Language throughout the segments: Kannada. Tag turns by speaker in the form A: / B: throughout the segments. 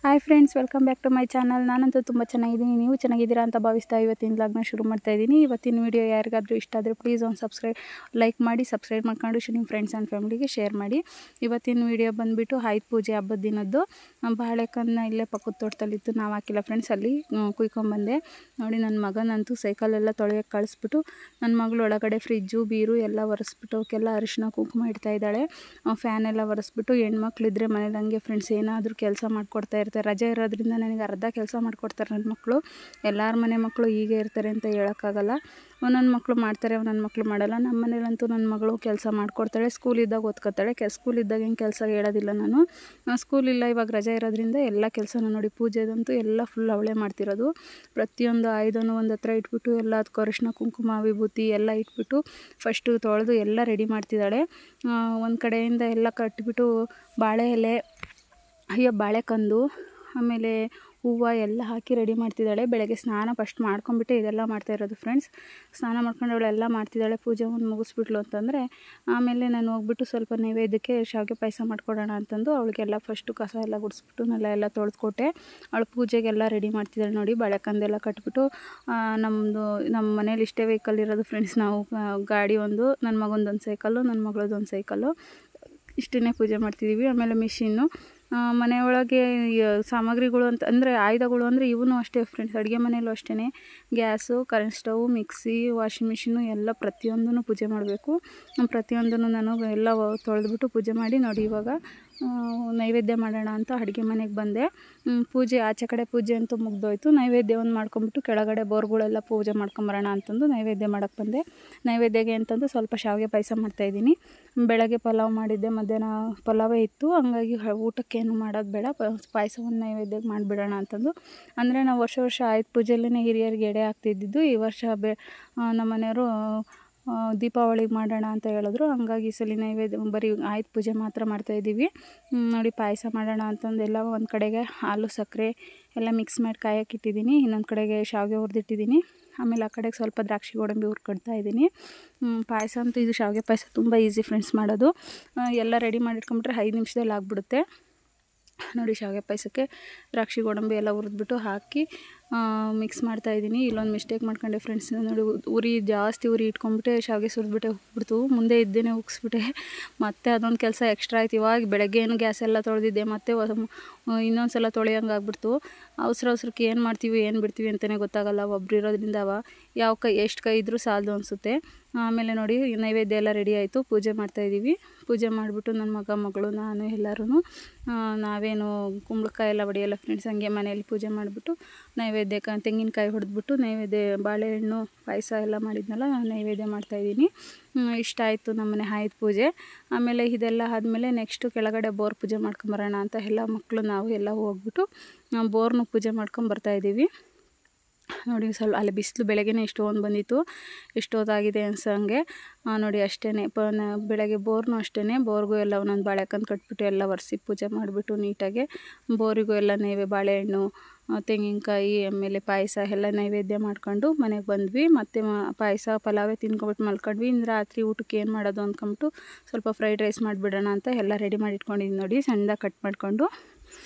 A: Hi friends, welcome back to my channel. ನಾನಂತೂ ತುಂಬ ಚೆನ್ನಾಗಿದ್ದೀನಿ, ನೀವು ಚೆನ್ನಾಗಿದ್ದೀರಾ ಅಂತ ಭಾವಿಸ್ತಾ ಇವತ್ತಿನ ವ್ಲಾಗ್ನ ಶುರು ಮಾಡ್ತಾ ಇದ್ದೀನಿ. ಇವತ್ತಿನ ವೀಡಿಯೋ ಯಾರಿಗಾದರೂ ಇಷ್ಟ ಆದರೆ ಪ್ಲೀಸ್ ಒಂದು ಲೈಕ್ ಮಾಡಿ, ಸಬ್ಸ್ಕ್ರೈಬ್ ಮಾಡ್ಕೊಂಡು ನಿಮ್ಮ ಫ್ರೆಂಡ್ಸ್ ಆ್ಯಂಡ್ ಫ್ಯಾಮಿಲಿಗೆ ಶೇರ್ ಮಾಡಿ. ಇವತ್ತಿನ ವೀಡಿಯೋ ಬಂದುಬಿಟ್ಟು ಆಯುಧ ಪೂಜೆ ಹಬ್ಬದ ದಿನದ್ದು. ಬಾಳೆಕನ್ನ ಇಲ್ಲೇ ಪಕ್ಕದ ತೋಟದಲ್ಲಿತ್ತು, ನಾವು ಹಾಕಿಲ್ಲ ಫ್ರೆಂಡ್ಸ್, ಅಲ್ಲಿ ಕುಯ್ಕೊಂಬಂದೆ. ನೋಡಿ, ನನ್ನ ಮಗನಂತೂ ಸೈಕಲೆಲ್ಲ ತೊಳೆಯೋಕ್ಕೆ ಕಳಿಸ್ಬಿಟ್ಟು ನನ್ನ ಮಗಳು ಒಳಗಡೆ ಫ್ರಿಜ್ಜು ಬೀರು ಎಲ್ಲ ಒರೆಸ್ಬಿಟ್ಟು ಅವಕ್ಕೆಲ್ಲ ಅರಿಶಿನ ಕುಂಕುಮ ಇಡ್ತಾ ಇದ್ದಾಳೆ. ಫ್ಯಾನ್ ಎಲ್ಲ ಒರೆಸ್ಬಿಟ್ಟು, ಹೆಣ್ಮಕ್ಳಿದ್ರೆ ಮನೇಲಿ ಹಂಗೆ ಫ್ರೆಂಡ್ಸ್ ಏನಾದರೂ ಕೆಲಸ ಮಾಡಿಕೊಡ್ತಾ ಇರ್ತಾರೆ. ರಜೆ ಇರೋದ್ರಿಂದ ನನಗೆ ಅರ್ಧ ಕೆಲಸ ಮಾಡಿಕೊಡ್ತಾರೆ ನನ್ನ ಮಕ್ಕಳು. ಎಲ್ಲರ ಮನೆ ಮಕ್ಕಳು ಹೀಗೆ ಇರ್ತಾರೆ ಅಂತ ಹೇಳೋಕ್ಕಾಗಲ್ಲ. ಒಂದೊಂದು ಮಕ್ಕಳು ಮಾಡ್ತಾರೆ, ಒಂದೊಂದು ಮಕ್ಕಳು ಮಾಡಲ್ಲ. ನಮ್ಮ ಮನೇಲಂತೂ ನನ್ನ ಮಗಳು ಕೆಲಸ ಮಾಡಿಕೊಡ್ತಾಳೆ. ಸ್ಕೂಲಿದ್ದಾಗ ಓದ್ಕೊತಾಳೆ. ಸ್ಕೂಲಿದ್ದಾಗ ಏನು ಕೆಲಸ ಹೇಳೋದಿಲ್ಲ ನಾನು. ಸ್ಕೂಲಿಲ್ಲ, ಇವಾಗ ರಜೆ ಇರೋದ್ರಿಂದ ಎಲ್ಲ ಕೆಲಸನೂ ನೋಡಿ, ಪೂಜೆದಂತೂ ಎಲ್ಲ ಫುಲ್ ಅವಳೇ ಮಾಡ್ತಿರೋದು. ಪ್ರತಿಯೊಂದು ಆಯುಧನೂ ಒಂದು ಹತ್ರ ಇಟ್ಬಿಟ್ಟು ಎಲ್ಲ ಅದಕ್ಕೆ ಅರಿಶಿನ ಕುಂಕುಮ ವಿಭೂತಿ ಎಲ್ಲ ಇಟ್ಬಿಟ್ಟು ಫಸ್ಟು ತೊಳೆದು ಎಲ್ಲ ರೆಡಿ ಮಾಡ್ತಿದ್ದಾಳೆ. ಒಂದು ಕಡೆಯಿಂದ ಎಲ್ಲ ಕಟ್ಟಿಬಿಟ್ಟು ಬಾಳೆ ಎಲೆ, ಬಾಳೆಕಂದು, ಆಮೇಲೆ ಹೂವು ಎಲ್ಲ ಹಾಕಿ ರೆಡಿ ಮಾಡ್ತಿದ್ದಾಳೆ. ಬೆಳಗ್ಗೆ ಸ್ನಾನ ಫಸ್ಟ್ ಮಾಡ್ಕೊಂಬಿಟ್ಟೆ ಇದೆಲ್ಲ ಮಾಡ್ತಾ ಇರೋದು ಫ್ರೆಂಡ್ಸ್. ಸ್ನಾನ ಮಾಡ್ಕೊಂಡು ಅವಳೆಲ್ಲ ಮಾಡ್ತಿದ್ದಾಳೆ. ಪೂಜೆ ಒಂದು ಮುಗಿಸ್ಬಿಟ್ಲು ಅಂತಂದರೆ ಆಮೇಲೆ ನಾನು ಹೋಗ್ಬಿಟ್ಟು ಸ್ವಲ್ಪ ನೈವೇದ್ಯಕ್ಕೆ ಶಾವಿಗೆ ಪಾಯಸ ಮಾಡ್ಕೊಡೋಣ ಅಂತಂದು ಅವಳಿಗೆಲ್ಲ ಫಸ್ಟು ಕಸ ಎಲ್ಲ ಗುಡಿಸ್ಬಿಟ್ಟು ಎಲ್ಲ ತೊಳೆದ್ಕೊಟ್ಟೆ. ಅವಳು ಪೂಜೆಗೆಲ್ಲ ರೆಡಿ ಮಾಡ್ತಿದ್ದಾಳೆ. ನೋಡಿ, ಬಾಳೆಕಂದೆಲ್ಲ ಕಟ್ಬಿಟ್ಟು ನಮ್ಮ ಮನೇಲಿ ಇಷ್ಟೇ ವೆಹಿಕಲ್ ಇರೋದು ಫ್ರೆಂಡ್ಸ್. ನಾವು ಗಾಡಿ ಒಂದು, ನನ್ನ ಮಗಂದೊಂದು ಸೈಕಲ್ಲು, ನನ್ನ ಮಗಳದೊಂದು ಸೈಕಲ್ಲು, ಇಷ್ಟನ್ನೇ ಪೂಜೆ ಮಾಡ್ತಿದ್ದೀವಿ. ಆಮೇಲೆ ಮಿಷಿನ್ನು, ಮನೆಯೊಳಗೆ ಸಾಮಗ್ರಿಗಳು ಅಂತ ಅಂದರೆ ಆಯುಧಗಳು ಅಂದರೆ ಇವನು ಅಷ್ಟೇ ಫ್ರೆಂಡ್ಸ್. ಅಡುಗೆ ಮನೆಯಲ್ಲೂ ಅಷ್ಟೇ, gas, current stove, mixie, washing machine ಎಲ್ಲ ಪ್ರತಿಯೊಂದೂ ಪೂಜೆ ಮಾಡಬೇಕು. ಪ್ರತಿಯೊಂದನ್ನು ನಾನು ಎಲ್ಲ ತೊಳೆದ್ಬಿಟ್ಟು ಪೂಜೆ ಮಾಡಿ ನೋಡಿ, ಇವಾಗ ನೈವೇದ್ಯ ಮಾಡೋಣ ಅಂತ ಅಡುಗೆ ಮನೆಗೆ ಬಂದೆ. ಪೂಜೆ ಆಚೆ ಕಡೆ ಪೂಜೆ ಅಂತೂ ಮುಗ್ದೋಯ್ತು. ನೈವೇದ್ಯವನ್ನು ಮಾಡ್ಕೊಂಬಿಟ್ಟು ಕೆಳಗಡೆ ಬೋರ್ಗಳೆಲ್ಲ ಪೂಜೆ ಮಾಡ್ಕೊಂಬರೋಣ ಅಂತಂದು ನೈವೇದ್ಯ ಮಾಡೋಕ್ಕೆ ಬಂದೆ. ನೈವೇದ್ಯಗೆ ಅಂತಂದು ಸ್ವಲ್ಪ ಶಾವಿಗೆ ಪಾಯಸ ಮಾಡ್ತಾಯಿದ್ದೀನಿ. ಬೆಳಗ್ಗೆ ಪಲಾವ್ ಮಾಡಿದ್ದೆ, ಮಧ್ಯಾಹ್ನ ಪಲಾವೇ ಇತ್ತು. ಹಂಗಾಗಿ ಊಟಕ್ಕೇನು ಮಾಡೋದು ಬೇಡ, ಪಾಯಸವನ್ನು ನೈವೇದ್ಯಕ್ಕೆ ಮಾಡಿಬಿಡೋಣ ಅಂತಂದು. ಅಂದರೆ ನಾವು ವರ್ಷ ಆಯುಧ ಪೂಜೆಯಲ್ಲೇ ಹಿರಿಯರಿಗೆ ಎಡೆ ಹಾಕ್ತಿದ್ದಿದ್ದು. ಈ ವರ್ಷ ನಮ್ಮ ಮನೆಯವರು ದೀಪಾವಳಿಗೆ ಮಾಡೋಣ ಅಂತ ಹೇಳಿದ್ರು. ಹಂಗಾಗಿ ಈ ಸಲ ನೈವೇದ್ಯ ಬರೀ ಆಯುಧ ಪೂಜೆ ಮಾತ್ರ ಮಾಡ್ತಾಯಿದ್ದೀವಿ. ನೋಡಿ, ಪಾಯಸ ಮಾಡೋಣ ಅಂತಂದು ಎಲ್ಲ ಒಂದು ಕಡೆಗೆ ಹಾಲು ಸಕ್ಕರೆ ಎಲ್ಲ ಮಿಕ್ಸ್ ಮಾಡಿ ಕಾಯಕ್ಕೆ ಇಟ್ಟಿದ್ದೀನಿ. ಇನ್ನೊಂದು ಕಡೆಗೆ ಶಾವಿಗೆ ಹುರಿದಿಟ್ಟಿದ್ದೀನಿ. ಆಮೇಲೆ ಆ ಕಡೆಗೆ ಸ್ವಲ್ಪ ದ್ರಾಕ್ಷಿ ಗೋಡಂಬಿ ಹುರ್ಕೊಡ್ತಾ ಇದ್ದೀನಿ. ಪಾಯಸ ಅಂತೂ ಇದು ಶಾವಿಗೆ ಪಾಯಸ ತುಂಬ ಈಸಿ ಫ್ರೆಂಡ್ಸ್ ಮಾಡೋದು. ಎಲ್ಲ ರೆಡಿ ಮಾಡಿಟ್ಕೊಂಬಿಟ್ರೆ 5 ನಿಮಿಷದಲ್ಲಿ ಆಗಿಬಿಡುತ್ತೆ. ನೋಡಿ, ಶಾವಿಗೆ ಪಾಯಸಕ್ಕೆ ದ್ರಾಕ್ಷಿ ಗೋಡಂಬಿ ಎಲ್ಲ ಹುರಿದ್ಬಿಟ್ಟು ಹಾಕಿ ಮಿಕ್ಸ್ ಮಾಡ್ತಾಯಿದ್ದೀನಿ. ಇಲ್ಲೊಂದು ಮಿಸ್ಟೇಕ್ ಮಾಡ್ಕೊಂಡೆ ಫ್ರೆಂಡ್ಸ್. ನೋಡಿ, ಜಾಸ್ತಿ ಉರಿ ಇಟ್ಕೊಂಡ್ಬಿಟ್ಟೆ ಶಾವಿಗೆ ಸುರಿದ್ಬಿಟ್ಟೆ ಹೋಗ್ಬಿಡ್ತು. ಮುಂದೆ ಇದ್ದೇನೆ ಉಗಿಸ್ಬಿಟ್ಟೆ. ಮತ್ತು ಅದೊಂದು ಕೆಲಸ ಎಕ್ಸ್ಟ್ರಾ ಆಯ್ತು. ಇವಾಗ ಬೆಳಗ್ಗೆ ಏನು ಗ್ಯಾಸ್ ಎಲ್ಲ ತೊಳೆದಿದ್ದೆ, ಮತ್ತು ಇನ್ನೊಂದು ಸಲ ತೊಳೆಯೋಂಗೆ ಆಗ್ಬಿಡ್ತು. ಅವಸರಕ್ಕೆ ಏನು ಮಾಡ್ತೀವಿ ಏನು ಬಿಡ್ತೀವಿ ಅಂತಲೇ ಗೊತ್ತಾಗಲ್ಲ. ಒಬ್ರು ಇರೋದ್ರಿಂದ ಎಷ್ಟು ಕೈ ಇದ್ದರೂ ಸಾಲದು ಅನಿಸುತ್ತೆ. ಆಮೇಲೆ ನೋಡಿ, ನೈವೇದ್ಯ ಎಲ್ಲ ರೆಡಿ ಆಯಿತು. ಪೂಜೆ ಮಾಡ್ತಾಯಿದ್ದೀವಿ. ಪೂಜೆ ಮಾಡಿಬಿಟ್ಟು ನನ್ನ ಮಗಳು ನಾನು ಎಲ್ಲರೂ ನಾವೇನು ಕುಂಬಳಕಾಯಿ ಎಲ್ಲ ಹೊಡೆಯಲ್ಲ ಫ್ರೆಂಡ್ಸ್. ಹಂಗೆ ಮನೆಯಲ್ಲಿ ಪೂಜೆ ಮಾಡಿಬಿಟ್ಟು ನೈವೇದ್ಯಕ್ಕೆ ತೆಂಗಿನಕಾಯಿ ಹೊಡೆದ್ಬಿಟ್ಟು ನೈವೇದ್ಯ ಬಾಳೆಹಣ್ಣು ಪಾಯಸ ಎಲ್ಲ ಮಾಡಿದ್ನಲ್ಲ, ನೈವೇದ್ಯ ಮಾಡ್ತಾಯಿದ್ದೀನಿ. ಇಷ್ಟ ಆಯಿತು ನಮ್ಮನೆ ಆಯುಧ ಪೂಜೆ. ಆಮೇಲೆ ಇದೆಲ್ಲ ಆದಮೇಲೆ ನೆಕ್ಸ್ಟು ಕೆಳಗಡೆ ಬೋರ್ ಪೂಜೆ ಮಾಡ್ಕೊಂಬರೋಣ ಅಂತ ಎಲ್ಲ ಮಕ್ಕಳು ನಾವು ಎಲ್ಲ ಹೋಗ್ಬಿಟ್ಟು ಬೋರ್ನು ಪೂಜೆ ಮಾಡ್ಕೊಂಬರ್ತಾಯಿದ್ದೀವಿ. ನೋಡಿ, ಸ್ವಲ್ಪ ಅಲ್ಲಿ ಬಿಸಿಲು ಬೆಳಗ್ಗೆನೇ ಎಷ್ಟೊಂದು ಬಂದಿತ್ತು, ಎಷ್ಟೊತ್ತಾಗಿದೆ ಅನ್ಸಂಗೆ. ನೋಡಿ, ಅಷ್ಟೇ ಬೆಳಗ್ಗೆ ಬೋರ್ನು ಅಷ್ಟೇ, ಬೋರ್ಗೂ ಎಲ್ಲ ಒಂದೊಂದು ಬಾಳೆಕಂದು ಕಟ್ಬಿಟ್ಟು ಎಲ್ಲ ಒರೆಸಿ ಪೂಜೆ ಮಾಡಿಬಿಟ್ಟು ನೀಟಾಗೆ ಬೋರಿಗೂ ಎಲ್ಲ ಬಾಳೆಹಣ್ಣು, ತೆಂಗಿನಕಾಯಿ, ಆಮೇಲೆ ಪಾಯಸ ಎಲ್ಲ ನೈವೇದ್ಯ ಮಾಡ್ಕೊಂಡು ಮನೆಗೆ ಬಂದ್ವಿ. ಮತ್ತು ಪಾಯಸ ಪಲಾವೇ ತಿನ್ಕೊಬಿಟ್ಟು ಮಲ್ಕೊಂಡ್ವಿ. ಇನ್ನು ರಾತ್ರಿ ಊಟಕ್ಕೆ ಏನು ಮಾಡೋದು ಅಂದ್ಕೊಂಬಿಟ್ಟು ಸ್ವಲ್ಪ ಫ್ರೈಡ್ ರೈಸ್ ಮಾಡಿಬಿಡೋಣ ಅಂತ ಎಲ್ಲ ರೆಡಿ ಮಾಡಿ ಇಟ್ಕೊಂಡಿದ್ದೀನಿ. ನೋಡಿ, ಸಣ್ಣದಾಗಿ ಕಟ್ ಮಾಡಿಕೊಂಡು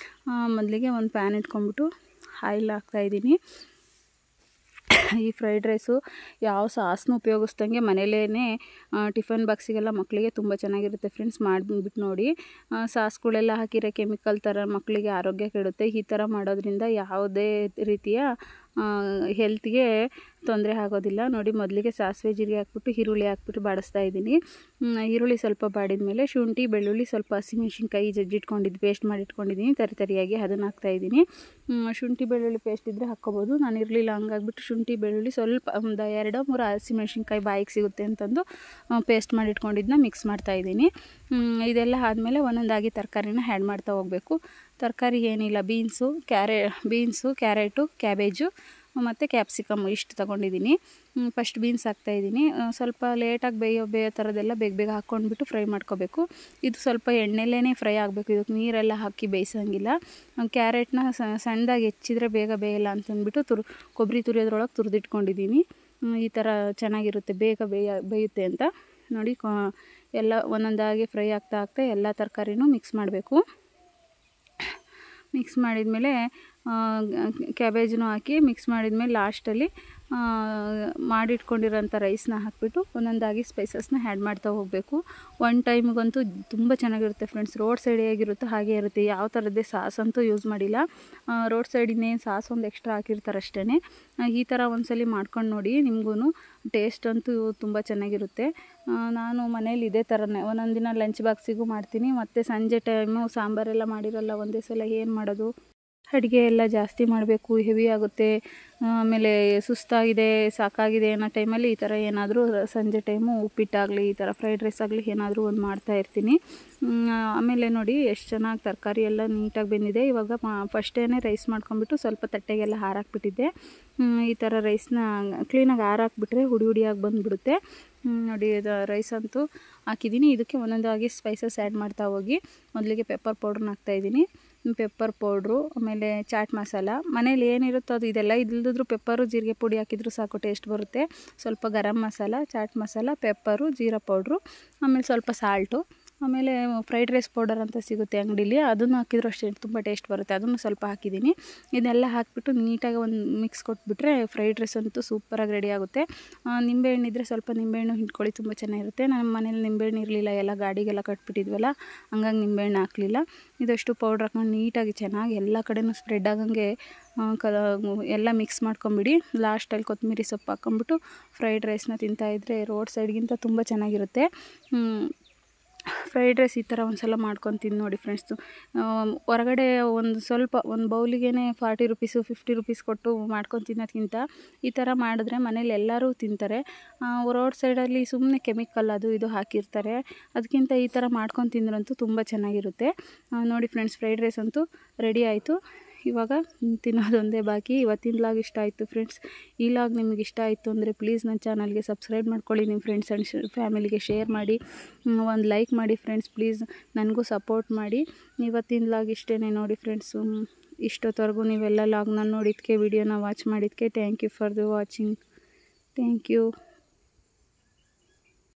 A: ಮೊದಲಿಗೆ ಒಂದು ಪ್ಯಾನ್ ಇಟ್ಕೊಂಬಿಟ್ಟು ಆಯಿಲ್ ಹಾಕ್ತಾಯಿದ್ದೀನಿ. ಈ ಫ್ರೈಡ್ ರೈಸು ಯಾವ ಸಾಸನ್ನು ಉಪಯೋಗಿಸ್ದಂಗೆ ಮನೇಲೇ ಟಿಫನ್ ಬಾಕ್ಸಿಗೆಲ್ಲ ಮಕ್ಕಳಿಗೆ ತುಂಬ ಚೆನ್ನಾಗಿರುತ್ತೆ ಫ್ರೆಂಡ್ಸ್. ಮಾಡಿಬಿಟ್ಟು ನೋಡಿ, ಸಾಸ್ಗಳೆಲ್ಲ ಹಾಕಿರೋ ಕೆಮಿಕಲ್ ಥರ ಮಕ್ಕಳಿಗೆ ಆರೋಗ್ಯ ಕೆಡುತ್ತೆ. ಈ ಥರ ಮಾಡೋದ್ರಿಂದ ಯಾವುದೇ ರೀತಿಯ ಹೆಲ್ತ್ಗೆ ತೊಂದರೆ ಆಗೋದಿಲ್ಲ. ನೋಡಿ, ಮೊದಲಿಗೆ ಸಾಸಿವೆ ಜೀರಿಗೆ ಹಾಕ್ಬಿಟ್ಟು ಈರುಳ್ಳಿ ಹಾಕ್ಬಿಟ್ಟು ಬಾಡಿಸ್ತಾ ಇದ್ದೀನಿ. ಈರುಳ್ಳಿ ಸ್ವಲ್ಪ ಬಾಡಿದ ಮೇಲೆ ಶುಂಠಿ ಬೆಳ್ಳುಳ್ಳಿ ಸ್ವಲ್ಪ ಹಸಿಮೆಣ್ಸಿನ್ಕಾಯಿ ಜಜ್ಜಿಟ್ಕೊಂಡಿದ್ದು ಪೇಸ್ಟ್ ಮಾಡಿ ಇಟ್ಕೊಂಡಿದ್ದೀನಿ ತರಿಯಾಗಿ, ಅದನ್ನು ಹಾಕ್ತಾಯಿದ್ದೀನಿ. ಶುಂಠಿ ಬೆಳ್ಳುಳ್ಳಿ ಪೇಸ್ಟ್ ಇದ್ದರೆ ಹಾಕ್ಕೋಬೋದು. ನಾನು ಇರಲಿಲ್ಲ, ಹಂಗಾಗ್ಬಿಟ್ಟು ಶುಂಠಿ ಬೆಳ್ಳುಳ್ಳಿ ಸ್ವಲ್ಪ ಒಂದು 2-3 ಹಸಿಮೆಣ್ಸಿನ್ಕಾಯಿ ಬಾಯಿಗೆ ಸಿಗುತ್ತೆ ಅಂತಂದು ಪೇಸ್ಟ್ ಮಾಡಿ ಇಟ್ಕೊಂಡಿದ್ದನ್ನ ಮಿಕ್ಸ್ ಮಾಡ್ತಾಯಿದ್ದೀನಿ. ಇದೆಲ್ಲ ಆದಮೇಲೆ ಒಂದೊಂದಾಗಿ ತರಕಾರಿನ ಆ್ಯಡ್ ಮಾಡ್ತಾ ಹೋಗಬೇಕು. ತರಕಾರಿ ಏನಿಲ್ಲ, ಬೀನ್ಸು, ಕ್ಯಾರೆಟು, ಕ್ಯಾಬೇಜು ಮತ್ತು ಕ್ಯಾಪ್ಸಿಕಮ್ಮು ಇಷ್ಟು ತೊಗೊಂಡಿದ್ದೀನಿ. ಫಸ್ಟ್ ಬೀನ್ಸ್ ಹಾಕ್ತಾಯಿದ್ದೀನಿ. ಸ್ವಲ್ಪ ಲೇಟಾಗಿ ಬೇಯೋ ಥರದ್ದೆಲ್ಲ ಬೇಗ ಹಾಕ್ಕೊಂಡ್ಬಿಟ್ಟು ಫ್ರೈ ಮಾಡ್ಕೋಬೇಕು. ಇದು ಸ್ವಲ್ಪ ಎಣ್ಣೆಲೇ ಫ್ರೈ ಆಗಬೇಕು. ಇದಕ್ಕೆ ನೀರೆಲ್ಲ ಹಾಕಿ ಬೇಯಿಸೋಂಗಿಲ್ಲ. ಕ್ಯಾರೆಟ್ನ ಸಣ್ಣದಾಗಿ ಹೆಚ್ಚಿದ್ರೆ ಬೇಗ ಬೇಯಲ್ಲ ಅಂತಂದ್ಬಿಟ್ಟು ಕೊಬ್ಬರಿ ತುರಿಯೋದ್ರೊಳಗೆ ತುರಿದಿಟ್ಕೊಂಡಿದ್ದೀನಿ. ಈ ಥರ ಚೆನ್ನಾಗಿರುತ್ತೆ, ಬೇಗ ಬೇಯುತ್ತೆ ಅಂತ. ನೋಡಿ, ಎಲ್ಲ ಒಂದೊಂದಾಗಿ ಫ್ರೈ ಆಗ್ತಾ ಎಲ್ಲ ತರಕಾರಿನೂ ಮಿಕ್ಸ್ ಮಾಡಬೇಕು. ಮಿಕ್ಸ್ ಮಾಡಿದ್ಮೇಲೆ ಕ್ಯಾಬೇಜನ್ನು ಹಾಕಿ ಮಿಕ್ಸ್ ಮಾಡಿದ್ಮೇಲೆ ಲಾಸ್ಟಲ್ಲಿ ಮಾಡಿಟ್ಕೊಂಡಿರೋಂಥ ರೈಸ್ನ ಹಾಕಿಬಿಟ್ಟು ಒಂದೊಂದಾಗಿ ಸ್ಪೈಸಸ್ನ ಆ್ಯಡ್ ಮಾಡ್ತಾ ಹೋಗಬೇಕು. ಒನ್ ಟೈಮ್ಗಂತೂ ತುಂಬ ಚೆನ್ನಾಗಿರುತ್ತೆ ಫ್ರೆಂಡ್ಸ್. ರೋಡ್ ಸೈಡ್ ಹೇಗಿರುತ್ತೋ ಹಾಗೆ ಇರುತ್ತೆ. ಯಾವ ಥರದ್ದೇ ಸಾಸ್ ಅಂತೂ ಯೂಸ್ ಮಾಡಿಲ್ಲ. ರೋಡ್ ಸೈಡ್ ಇನ್ನೇನು ಸಾಸ್ ಒಂದು ಎಕ್ಸ್ಟ್ರಾ ಹಾಕಿರ್ತಾರೆ ಅಷ್ಟೇ. ಈ ಥರ ಒಂದ್ಸಲಿ ಮಾಡ್ಕೊಂಡು ನೋಡಿ, ನಿಮಗೂ ಟೇಸ್ಟ್ ಅಂತೂ ತುಂಬ ಚೆನ್ನಾಗಿರುತ್ತೆ. ನಾನು ಮನೇಲಿ ಇದೇ ಥರನೇ ಒಂದೊಂದು ದಿನ ಲಂಚ್ ಬಾಕ್ಸಿಗೂ ಮಾಡ್ತೀನಿ. ಮತ್ತು ಸಂಜೆ ಟೈಮು ಸಾಂಬಾರೆಲ್ಲ ಮಾಡಿರಲ್ಲ ಒಂದೇ ಸಲ, ಏನು ಮಾಡೋದು, ಅಡುಗೆ ಎಲ್ಲ ಜಾಸ್ತಿ ಮಾಡಬೇಕು, ಹೆವಿ ಆಗುತ್ತೆ, ಆಮೇಲೆ ಸುಸ್ತಾಗಿದೆ, ಸಾಕಾಗಿದೆ ಅನ್ನೋ ಟೈಮಲ್ಲಿ ಈ ಥರ ಏನಾದರೂ ಸಂಜೆ ಟೈಮು ಉಪ್ಪಿಟ್ಟಾಗಲಿ, ಈ ಥರ ಫ್ರೈಡ್ ರೈಸ್ ಆಗಲಿ ಏನಾದರೂ ಒಂದು ಮಾಡ್ತಾಯಿರ್ತೀನಿ. ಆಮೇಲೆ ನೋಡಿ ಎಷ್ಟು ಚೆನ್ನಾಗಿ ತರಕಾರಿ ಎಲ್ಲ ನೀಟಾಗಿ ಬೆಂದಿದೆ. ಇವಾಗ ಫಸ್ಟೇ ರೈಸ್ ಮಾಡ್ಕೊಂಬಿಟ್ಟು ಸ್ವಲ್ಪ ತಟ್ಟೆಗೆಲ್ಲ ಹಾರಾಕ್ಬಿಟ್ಟಿದ್ದೆ. ಈ ಥರ ರೈಸ್ನ ಕ್ಲೀನಾಗಿ ಹಾರಾಕ್ಬಿಟ್ರೆ ಹುಡಿ ಹುಡಿಯಾಗಿ ಬಂದುಬಿಡುತ್ತೆ. ನೋಡಿ ರೈಸ್ ಅಂತೂ ಹಾಕಿದ್ದೀನಿ. ಇದಕ್ಕೆ ಒಂದೊಂದಾಗಿ ಸ್ಪೈಸಸ್ ಆ್ಯಡ್ ಮಾಡ್ತಾ ಹೋಗಿ ಮೊದಲಿಗೆ ಪೆಪ್ಪರ್ ಪೌಡ್ರನ್ನ ಹಾಕ್ತಾಯಿದ್ದೀನಿ. ಪೆಪ್ಪರ್ ಪೌಡ್ರು, ಆಮೇಲೆ ಚಾಟ್ ಮಸಾಲ, ಮನೇಲಿ ಏನಿರುತ್ತೋ ಅದು, ಇದೆಲ್ಲ ಇಲ್ಲದಿದ್ರೂ ಪೆಪ್ಪರು ಜೀರಿಗೆ ಪುಡಿ ಹಾಕಿದರೂ ಸಾಕು, ಟೇಸ್ಟ್ ಬರುತ್ತೆ. ಸ್ವಲ್ಪ ಗರಂ ಮಸಾಲ, ಚಾಟ್ ಮಸಾಲ, ಪೆಪ್ಪರು, ಜೀರಾ ಪೌಡ್ರು, ಆಮೇಲೆ ಸ್ವಲ್ಪ ಸಾಲ್ಟು, ಆಮೇಲೆ ಫ್ರೈಡ್ ರೈಸ್ ಪೌಡರ್ ಅಂತ ಸಿಗುತ್ತೆ ಅಂಗಡೀಲಿ, ಅದನ್ನು ಹಾಕಿದರೂ ಅಷ್ಟೇ ತುಂಬ ಟೇಸ್ಟ್ ಬರುತ್ತೆ. ಅದನ್ನು ಸ್ವಲ್ಪ ಹಾಕಿದ್ದೀನಿ. ಇದನ್ನೆಲ್ಲ ಹಾಕಿಬಿಟ್ಟು ನೀಟಾಗಿ ಒಂದು ಮಿಕ್ಸ್ ಕೊಟ್ಬಿಟ್ರೆ ಫ್ರೈಡ್ ರೈಸ್ ಅಂತೂ ಸೂಪರಾಗಿ ರೆಡಿ ಆಗುತ್ತೆ. ನಿಂಬೆಹಣ್ಣು ಇದ್ದರೆ ಸ್ವಲ್ಪ ನಿಂಬೆಹಣ್ಣು ಹಿಂಡ್ಕೊಳ್ಳಿ, ತುಂಬ ಚೆನ್ನಾಗಿರುತ್ತೆ. ನಮ್ಮ ಮನೇಲಿ ನಿಂಬೆಹಣ್ಣು ಇರಲಿಲ್ಲ, ಎಲ್ಲ ಗಾಡಿಗೆಲ್ಲ ಕಟ್ಬಿಟ್ಟಿದ್ವಲ್ಲ, ಹಂಗಾಗಿ ನಿಂಬೆಹಣ್ಣು ಹಾಕಲಿಲ್ಲ. ಇದಷ್ಟು ಪೌಡ್ರ್ ಹಾಕೊಂಡು ನೀಟಾಗಿ ಚೆನ್ನಾಗಿ ಎಲ್ಲ ಕಡೆಯೂ ಸ್ಪ್ರೆಡ್ ಆಗಂಗೆ ಎಲ್ಲ ಮಿಕ್ಸ್ ಮಾಡ್ಕೊಂಬಿಡಿ. ಲಾಸ್ಟಲ್ಲಿ ಕೊತ್ತಂಬರಿ ಸೊಪ್ಪು ಹಾಕ್ಕೊಂಬಿಟ್ಟು ಫ್ರೈಡ್ ರೈಸ್ನ ತಿಂತಾಯಿದ್ರೆ ರೋಡ್ ಸೈಡ್ಗಿಂತ ತುಂಬ ಚೆನ್ನಾಗಿರುತ್ತೆ. ಫ್ರೈಡ್ ರೈಸ್ ಈ ಥರ ಒಂದು ಸಲ ಮಾಡ್ಕೊಂಡು ತಿಂದು ನೋಡಿ ಫ್ರೆಂಡ್ಸು. ಹೊರಗಡೆ ಒಂದು ಬೌಲಿಗೆ 40 ರುಪೀಸು 50 ರುಪೀಸ್ ಕೊಟ್ಟು ಮಾಡ್ಕೊಂಡು ತಿನ್ನೋದ್ಕಿಂತ ಈ ಥರ ಮಾಡಿದ್ರೆ ಮನೇಲಿ ಎಲ್ಲರೂ ತಿಂತಾರೆ. ರೋಡ್ ಸೈಡಲ್ಲಿ ಸುಮ್ಮನೆ ಕೆಮಿಕಲ್ ಅದು ಇದು ಹಾಕಿರ್ತಾರೆ, ಅದಕ್ಕಿಂತ ಈ ಥರ ಮಾಡ್ಕೊಂಡು ತಿಂದ್ರಂತೂ ತುಂಬ ಚೆನ್ನಾಗಿರುತ್ತೆ. ನೋಡಿ ಫ್ರೆಂಡ್ಸ್, ಫ್ರೈಡ್ ರೈಸ್ ಅಂತೂ ರೆಡಿ ಆಯಿತು. ಇವಾಗ ತಿನ್ನೋದೊಂದೇ ಬಾಕಿ. ಇವತ್ತಿನ ಲಾಗ್ ಇಷ್ಟ ಆಯಿತು ಫ್ರೆಂಡ್ಸ್. ಈ ಲಾಗ್ ನಿಮಗೆ ಇಷ್ಟ ಆಯಿತು ಅಂದರೆ ಪ್ಲೀಸ್ ನನ್ನ ಚಾನಲ್ಗೆ ಸಬ್ಸ್ಕ್ರೈಬ್ ಮಾಡ್ಕೊಳ್ಳಿ, ನಿಮ್ಮ ಫ್ರೆಂಡ್ಸ್ ಆ್ಯಂಡ್ ಫ್ಯಾಮಿಲಿಗೆ ಶೇರ್ ಮಾಡಿ, ಒಂದು ಲೈಕ್ ಮಾಡಿ ಫ್ರೆಂಡ್ಸ್ ಪ್ಲೀಸ್, ನನಗೂ ಸಪೋರ್ಟ್ ಮಾಡಿ. ಇವತ್ತಿನ ಲಾಗ್ ಇಷ್ಟೇ ನೋಡಿ ಫ್ರೆಂಡ್ಸು. ಇಷ್ಟೊತ್ತವರೆಗೂ ನೀವೆಲ್ಲ ಲಾಗ್ನ ನೋಡಿದ್ದಕ್ಕೆ, ವಿಡಿಯೋನ ವಾಚ್ ಮಾಡಿದ್ದಕ್ಕೆ thank you for the watching. Thank you.